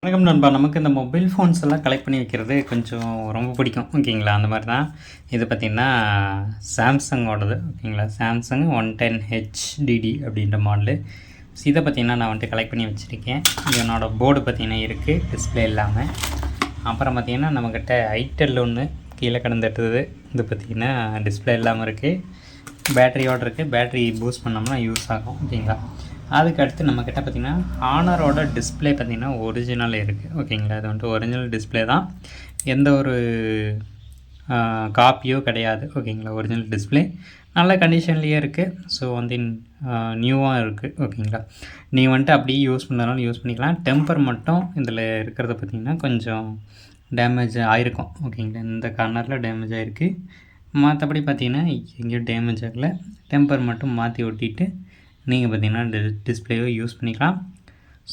வணக்கம் நண்பா. நமக்கு இந்த மொபைல் ஃபோன்ஸ் எல்லாம் கலெக்ட் பண்ணி வைக்கிறது கொஞ்சம் ரொம்ப பிடிக்கும். ஓகேங்களா? அந்த மாதிரி தான் இது பார்த்திங்கன்னா சாம்சங்கோடது. ஓகேங்களா? சாம்சங் 110HDD அப்படின்ற மாடலு. இதை பார்த்திங்கன்னா நான் வந்துட்டு கலெக்ட் பண்ணி வச்சுருக்கேன். என்னோடய போர்டு பார்த்திங்கன்னா இருக்குது, டிஸ்பிளே இல்லாமல். அப்புறம் பார்த்திங்கன்னா நம்மக்கிட்ட ஐட்டல் ஒன்று கீழே கிடந்துட்டுது. இது பார்த்திங்கன்னா டிஸ்பிளே இல்லாமல் இருக்குது, பேட்டரியோடு இருக்குது. பேட்டரி பூஸ்ட் பண்ணோம்னா யூஸ் ஆகும். ஓகேங்களா? அதுக்கு அடுத்து நம்மக்கிட்ட பார்த்திங்கன்னா ஹானரோட டிஸ்பிளே பார்த்திங்கன்னா ஒரிஜினல் இருக்குது. ஓகேங்களா? அது வந்துட்டு ஒரிஜினல் டிஸ்பிளே தான், எந்த ஒரு காப்பியோ கிடையாது. ஓகேங்களா? ஒரிஜினல் டிஸ்பிளே நல்ல கண்டிஷன்லேயே இருக்குது. ஸோ வந்து நியூவாக இருக்குது. ஓகேங்களா? நீங்கள் வந்துட்டு அப்படியே யூஸ் பண்ணுறதுனால யூஸ் பண்ணிக்கலாம். டெம்பர் மட்டும் இதில் இருக்கிறத பார்த்திங்கன்னா கொஞ்சம் டேமேஜ் ஆகிருக்கும். ஓகேங்களா? இந்த கார்னரில் டேமேஜ் ஆகிருக்கு. மற்றபடி பார்த்திங்கன்னா எங்கேயும் டேமேஜ் ஆகலை. டெம்பர் மட்டும் மாற்றி ஒட்டிட்டு நீங்கள் பார்த்திங்கன்னா டிஸ்பிளேயோ யூஸ் பண்ணிக்கலாம்.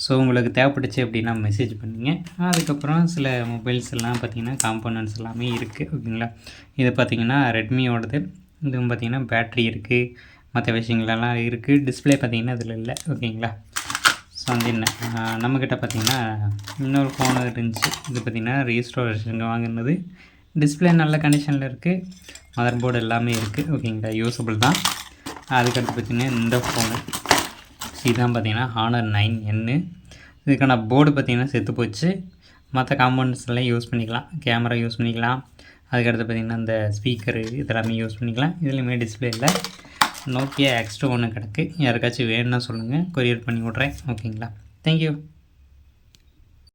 ஸோ உங்களுக்கு தேவைப்பட்டுச்சு அப்படின்னா மெசேஜ் பண்ணிங்க. அதுக்கப்புறம் சில மொபைல்ஸ் எல்லாம் பார்த்திங்கன்னா காம்போனன்ட்ஸ் எல்லாமே இருக்குது. ஓகேங்களா? இது பார்த்திங்கன்னா ரெட்மியோடது. இதுவும் பார்த்திங்கன்னா பேட்ரி இருக்குது, மற்ற விஷயங்களெல்லாம் இருக்குது. டிஸ்பிளே பார்த்திங்கன்னா இதில் இல்லை. ஓகேங்களா? ஸோ வந்து என்ன நம்மக்கிட்ட பார்த்திங்கன்னா இன்னொரு ஃபோன் இருந்துச்சு. இது பார்த்திங்கன்னா ரீஸ்டோரேஷன் வாங்கினது. டிஸ்பிளே நல்ல கண்டிஷனில் இருக்குது, மதர் போர்டு எல்லாமே இருக்குது. ஓகேங்களா? யூஸபிள் தான். அதுக்கடுத்து பார்த்திங்கன்னா இந்த ஃபோனு இதுதான் பார்த்திங்கன்னா ஹானர் 9N. இதுக்கான போர்டு பார்த்திங்கன்னா செத்து போச்சு. மற்ற காம்பவுண்ட்ஸ் எல்லாம் யூஸ் பண்ணிக்கலாம், கேமரா யூஸ் பண்ணிக்கலாம். அதுக்கடுத்து பார்த்திங்கன்னா இந்த ஸ்பீக்கரு இதெல்லாமே யூஸ் பண்ணிக்கலாம். இதுலேயுமே டிஸ்பிளே இல்லை. நோக்கியா X2 ஒன்று கிடக்கு. யாருக்காச்சும் வேணும்னா சொல்லுங்கள், கொரியர் பண்ணி விட்றேன். ஓகேங்களா? தேங்க்யூ.